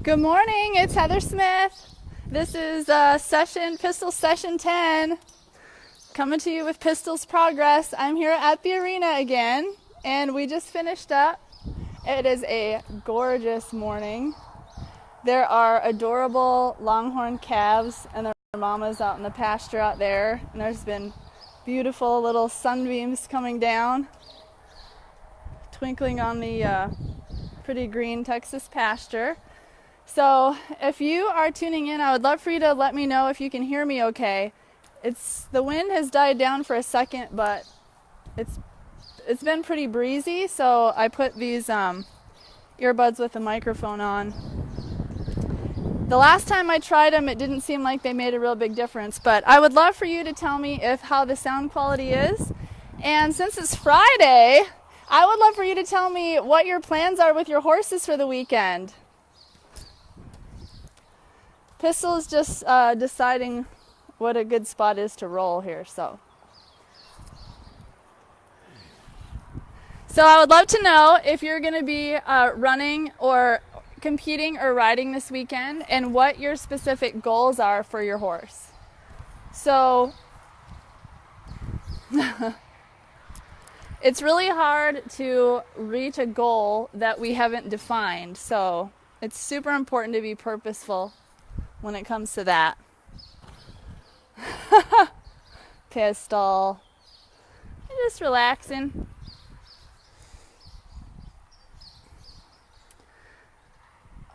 Good morning, it's Heather Smith. This is Pistol Session 10, coming to you with Pistol's Progress. I'm here at the arena again, and we just finished up. It is a gorgeous morning. There are adorable longhorn calves and their mamas out in the pasture out there, and there's been beautiful little sunbeams coming down, twinkling on the pretty green Texas pasture. So if you are tuning in, I would love for you to let me know if you can hear me okay. The wind has died down for a second, but it's been pretty breezy, so I put these earbuds with the microphone on. The last time I tried them, it didn't seem like they made a real big difference, but I would love for you to tell me how the sound quality is. And since it's Friday, I would love for you to tell me what your plans are with your horses for the weekend. Pistol is just deciding what a good spot is to roll here. So I would love to know if you're going to be running or competing or riding this weekend and what your specific goals are for your horse. So it's really hard to reach a goal that we haven't defined. So it's super important to be purposeful when it comes to that. Pistol. Just relaxing.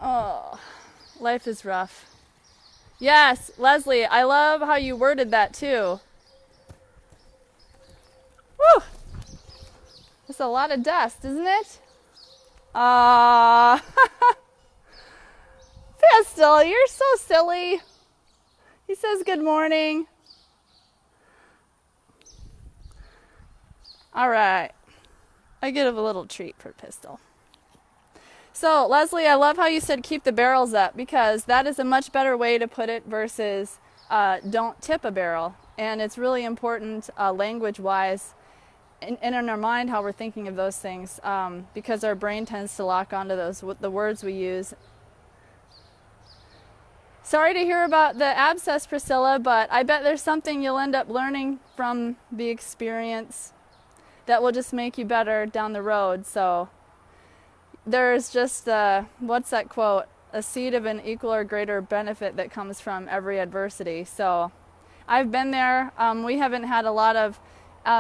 Oh, life is rough. Yes, Leslie, I love how you worded that too. Woo! That's a lot of dust, isn't it? Pistol, you're so silly. He says good morning. All right. I get a little treat for Pistol. So, Leslie, I love how you said keep the barrels up, because that is a much better way to put it versus don't tip a barrel. And it's really important language-wise and in our mind how we're thinking of those things, because our brain tends to lock onto the words we use. Sorry to hear about the abscess, Priscilla, but I bet there's something you'll end up learning from the experience that will just make you better down the road. So there's just, what's that quote? A seed of an equal or greater benefit that comes from every adversity. So I've been there. We haven't had a lot of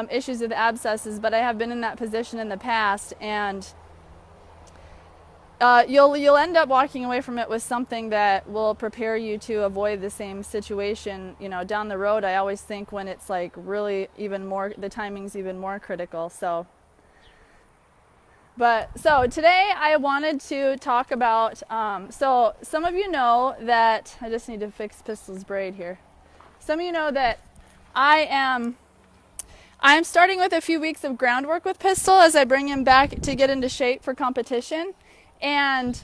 issues with abscesses, but I have been in that position in the past, and you'll end up walking away from it with something that will prepare you to avoid the same situation, down the road. I always think when it's like really even more, the timing's even more critical. So today I wanted to talk about, so some of you know that, I just need to fix Pistol's braid here. Some of you know that I'm starting with a few weeks of groundwork with Pistol as I bring him back to get into shape for competition. And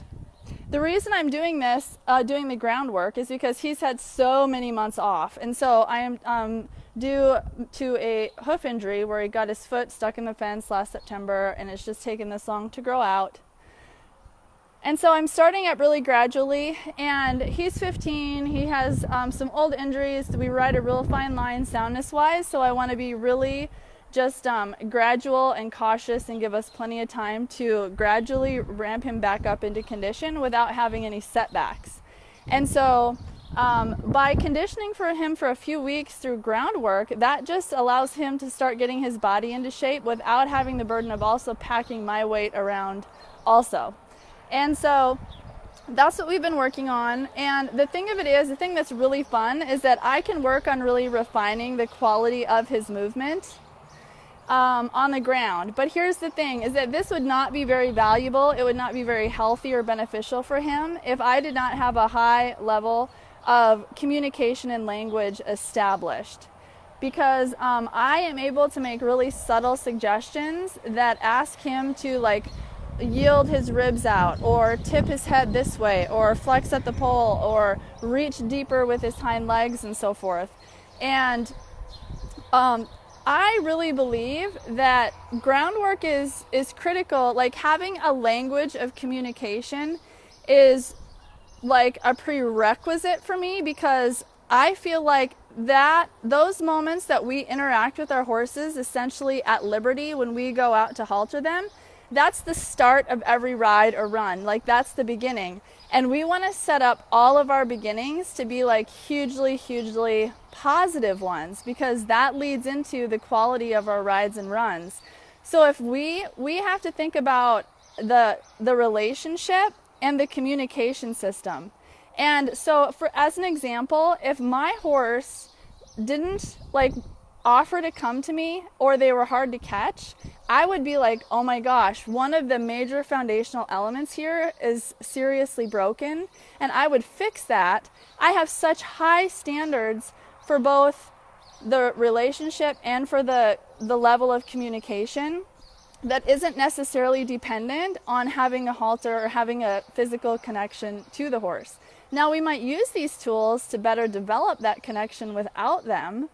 the reason I'm doing this, doing the groundwork, is because he's had so many months off. And so I am due to a hoof injury where he got his foot stuck in the fence last September, and it's just taken this long to grow out. And so I'm starting up really gradually, and he's 15. He has some old injuries. We ride a real fine line soundness-wise, so I want to be really just gradual and cautious and give us plenty of time to gradually ramp him back up into condition without having any setbacks. And so by conditioning for him for a few weeks through groundwork, that just allows him to start getting his body into shape without having the burden of also packing my weight around also. And so that's what we've been working on. And the thing that's really fun is that I can work on really refining the quality of his movement on the ground. But here's the thing, is that this would not be very valuable. It would not be very healthy or beneficial for him if I did not have a high level of communication and language established. Because I am able to make really subtle suggestions that ask him to yield his ribs out, or tip his head this way, or flex at the pole, or reach deeper with his hind legs and so forth. And I really believe that groundwork is critical. Like having a language of communication is like a prerequisite for me, because I feel like that those moments that we interact with our horses essentially at liberty when we go out to halter them, that's the start of every ride or run. Like that's the beginning. And we want to set up all of our beginnings to be like hugely positive ones, because that leads into the quality of our rides and runs. So if we have to think about the relationship and the communication system. And so for as an example, if my horse didn't like offer to come to me, or they were hard to catch, I would be like, oh my gosh, one of the major foundational elements here is seriously broken, and I would fix that. I have such high standards for both the relationship and for the level of communication that isn't necessarily dependent on having a halter or having a physical connection to the horse. Now, we might use these tools to better develop that connection without them,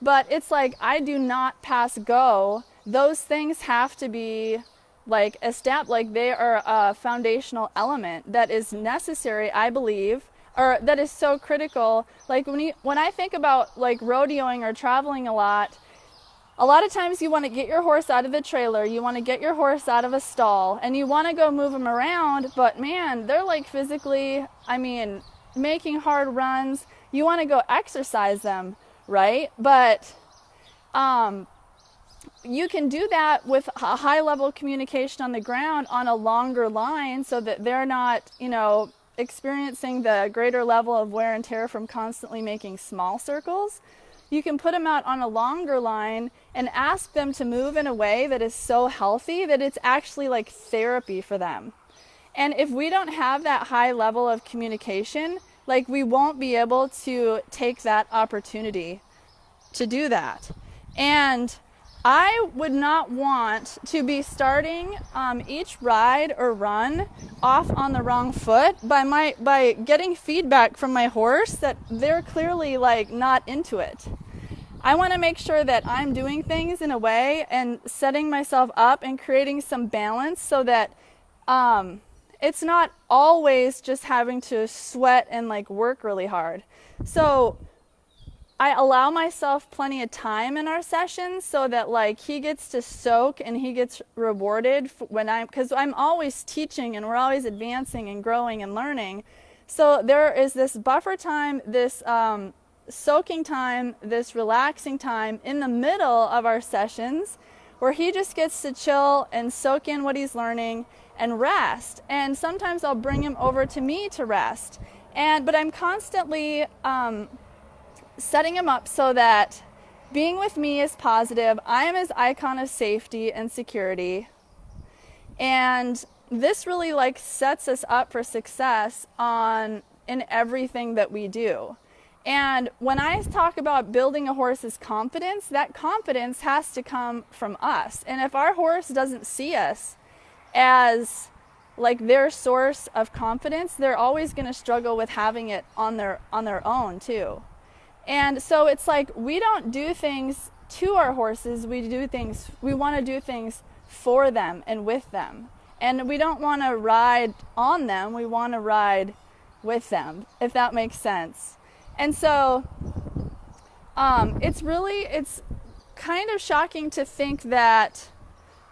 but it's like I do not pass go. Those things have to be like established, like they are a foundational element that is necessary, I believe, or that is so critical. Like when I think about like rodeoing or traveling a lot of times you want to get your horse out of the trailer, you want to get your horse out of a stall, and you want to go move them around, but man, they're like physically, making hard runs. You want to go exercise them, right? But you can do that with a high level of communication on the ground on a longer line, so that they're not, experiencing the greater level of wear and tear from constantly making small circles. You can put them out on a longer line and ask them to move in a way that is so healthy that it's actually like therapy for them. And if we don't have that high level of communication, like we won't be able to take that opportunity to do that. And I would not want to be starting each ride or run off on the wrong foot by getting feedback from my horse that they're clearly like not into it. I want to make sure that I'm doing things in a way and setting myself up and creating some balance, so that it's not always just having to sweat and like work really hard. So I allow myself plenty of time in our sessions, so that like he gets to soak and he gets rewarded because I'm always teaching and we're always advancing and growing and learning. So there is this buffer time, this soaking time, this relaxing time in the middle of our sessions, where he just gets to chill and soak in what he's learning and rest. And sometimes I'll bring him over to me to rest. But I'm constantly setting him up so that being with me is positive. I am his icon of safety and security. And this really like sets us up for success in everything that we do. And when I talk about building a horse's confidence, that confidence has to come from us. And if our horse doesn't see us as like their source of confidence, they're always going to struggle with having it on their own too. And so it's like we don't do things to our horses, we want to do things for them and with them. And we don't want to ride on them, we want to ride with them, if that makes sense. And so it's kind of shocking to think that,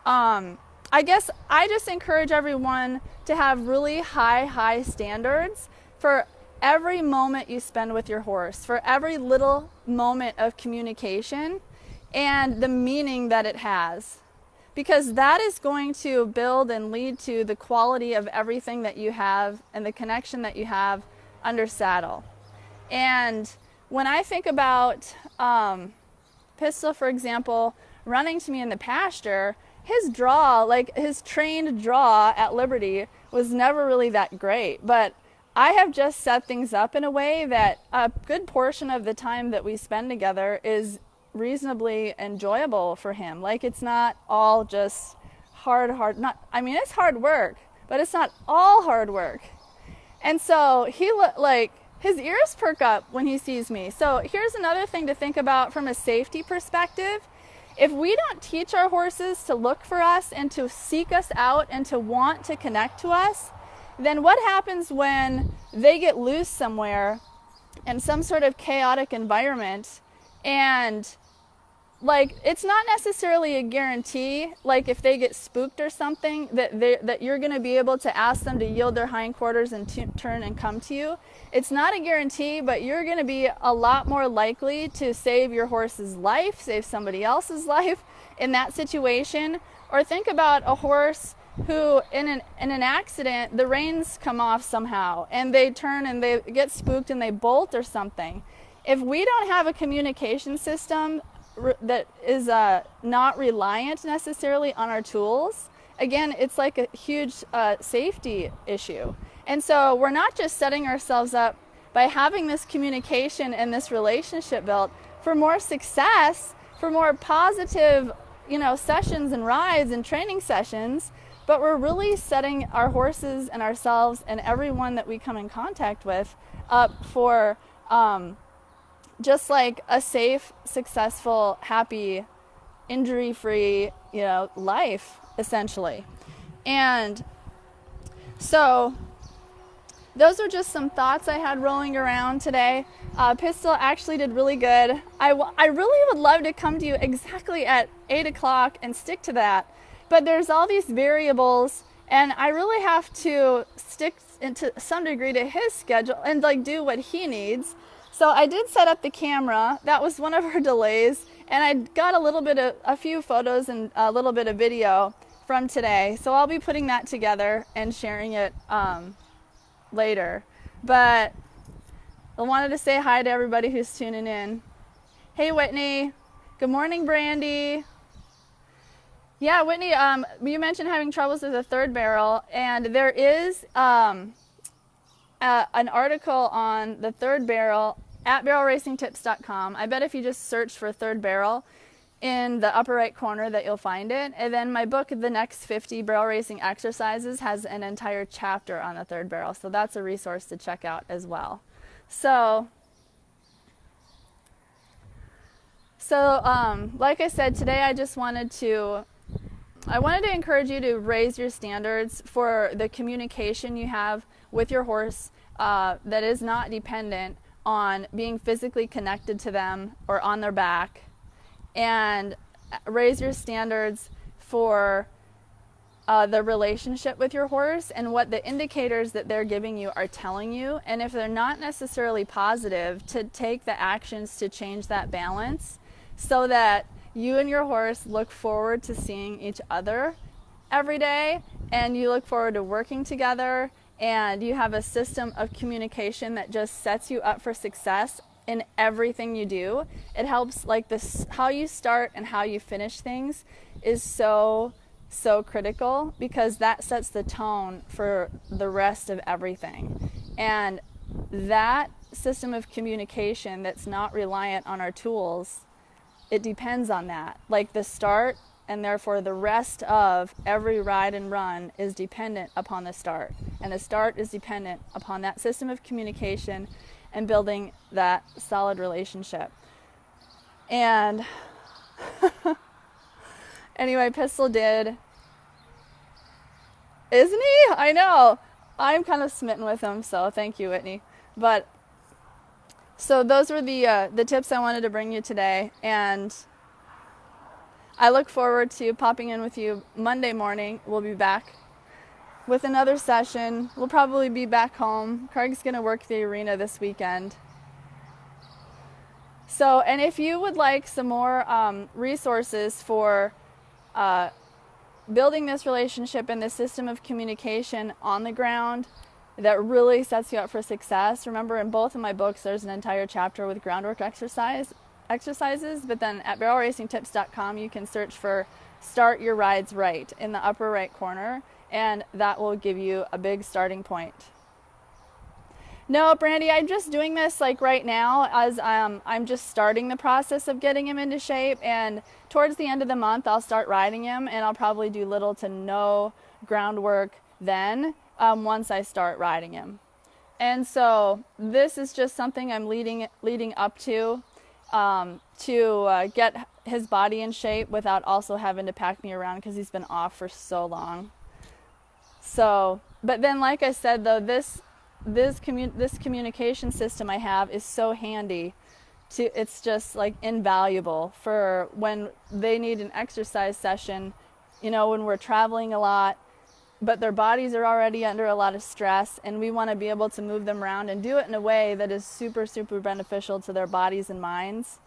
I guess I just encourage everyone to have really high standards for every moment you spend with your horse, for every little moment of communication and the meaning that it has. Because that is going to build and lead to the quality of everything that you have and the connection that you have under saddle. And when I think about Pistol, for example, running to me in the pasture, his draw, like his trained draw at liberty, was never really that great. But I have just set things up in a way that a good portion of the time that we spend together is reasonably enjoyable for him. Like it's not all just it's hard work, but it's not all hard work. And so his ears perk up when he sees me. So here's another thing to think about from a safety perspective If we don't teach our horses to look for us and to seek us out and to want to connect to us, then what happens when they get loose somewhere in some sort of chaotic environment, and like, it's not necessarily a guarantee, like if they get spooked or something, that you're going to be able to ask them to yield their hindquarters and turn and come to you. It's not a guarantee, but you're going to be a lot more likely to save your horse's life, save somebody else's life in that situation. Or think about a horse who in an accident, the reins come off somehow and they turn and they get spooked and they bolt or something. If we don't have a communication system that is not reliant necessarily on our tools, again, it's like a huge safety issue. And so we're not just setting ourselves up by having this communication and this relationship built for more success, for more positive, sessions and rides and training sessions, but we're really setting our horses and ourselves and everyone that we come in contact with up for just like a safe, successful, happy, injury-free, life, essentially. And so those are just some thoughts I had rolling around today. Pistol actually did really good. I really would love to come to you exactly at 8 o'clock and stick to that. But there's all these variables, and I really have to stick into some degree to his schedule and like do what he needs. So I did set up the camera. That was one of our delays, and I got a few photos and a little bit of video from today. So I'll be putting that together and sharing it later. But I wanted to say hi to everybody who's tuning in. Hey, Whitney. Good morning, Brandy. Yeah, Whitney, you mentioned having troubles with a third barrel, and there is an article on the third barrel at barrelracingtips.com. I bet if you just search for third barrel in the upper right corner that you'll find it. And then my book, The Next 50 Barrel Racing Exercises, has an entire chapter on the third barrel. So that's a resource to check out as well. So like I said, today I wanted to encourage you to raise your standards for the communication you have with your horse that is not dependent on being physically connected to them or on their back, and raise your standards for the relationship with your horse and what the indicators that they're giving you are telling you. And if they're not necessarily positive, to take the actions to change that balance so that you and your horse look forward to seeing each other every day, and you look forward to working together, and you have a system of communication that just sets you up for success in everything you do. It helps, like this, how you start and how you finish things is so critical, because that sets the tone for the rest of everything. And that system of communication that's not reliant on our tools, it depends on that. Like the start, and therefore the rest of every ride and run is dependent upon the start. And the start is dependent upon that system of communication and building that solid relationship. And anyway, Pistol did. Isn't he? I know. I'm kind of smitten with him, so thank you, Whitney. But so those were the tips I wanted to bring you today, and I look forward to popping in with you Monday morning. We'll be back with another session. We'll probably be back home. Craig's going to work the arena this weekend. So, and if you would like some more resources for building this relationship and this system of communication on the ground that really sets you up for success, remember in both of my books there's an entire chapter with groundwork exercises, but then at barrelracingtips.com you can search for Start Your Rides Right in the upper right corner, and that will give you a big starting point. No, Brandy, I'm just doing this like right now as I'm just starting the process of getting him into shape, and towards the end of the month I'll start riding him, and I'll probably do little to no groundwork then once I start riding him. And so this is just something I'm leading up to get his body in shape without also having to pack me around because he's been off for so long. So, but then like I said though, this communication system I have is so handy. It's just like invaluable for when they need an exercise session, you know, when we're traveling a lot, but their bodies are already under a lot of stress, and we want to be able to move them around and do it in a way that is super, super beneficial to their bodies and minds.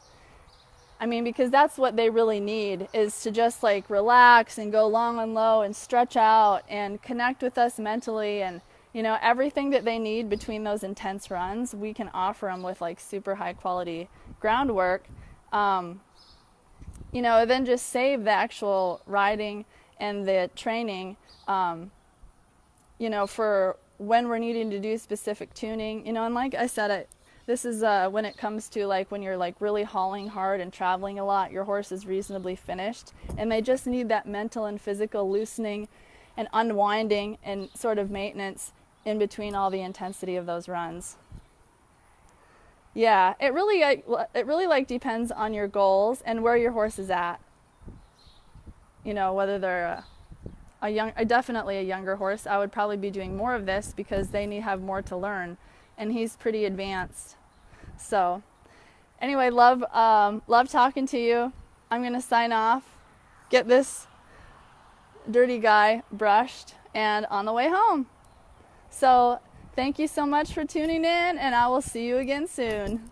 I mean, because that's what they really need, is to just like relax and go long and low and stretch out and connect with us mentally. And, you know, everything that they need between those intense runs, we can offer them with like super high quality groundwork. You know, then just save the actual riding and the training, you know, for when we're needing to do specific tuning, you know. And like I said, this is when it comes to like when you're like really hauling hard and traveling a lot, your horse is reasonably finished and they just need that mental and physical loosening and unwinding and sort of maintenance in between all the intensity of those runs. Yeah, it really like depends on your goals and where your horse is at. You know, whether they're definitely a younger horse, I would probably be doing more of this because they have more to learn, and he's pretty advanced. So, anyway, love talking to you. I'm gonna sign off, get this dirty guy brushed, and on the way home. So, thank you so much for tuning in, and I will see you again soon.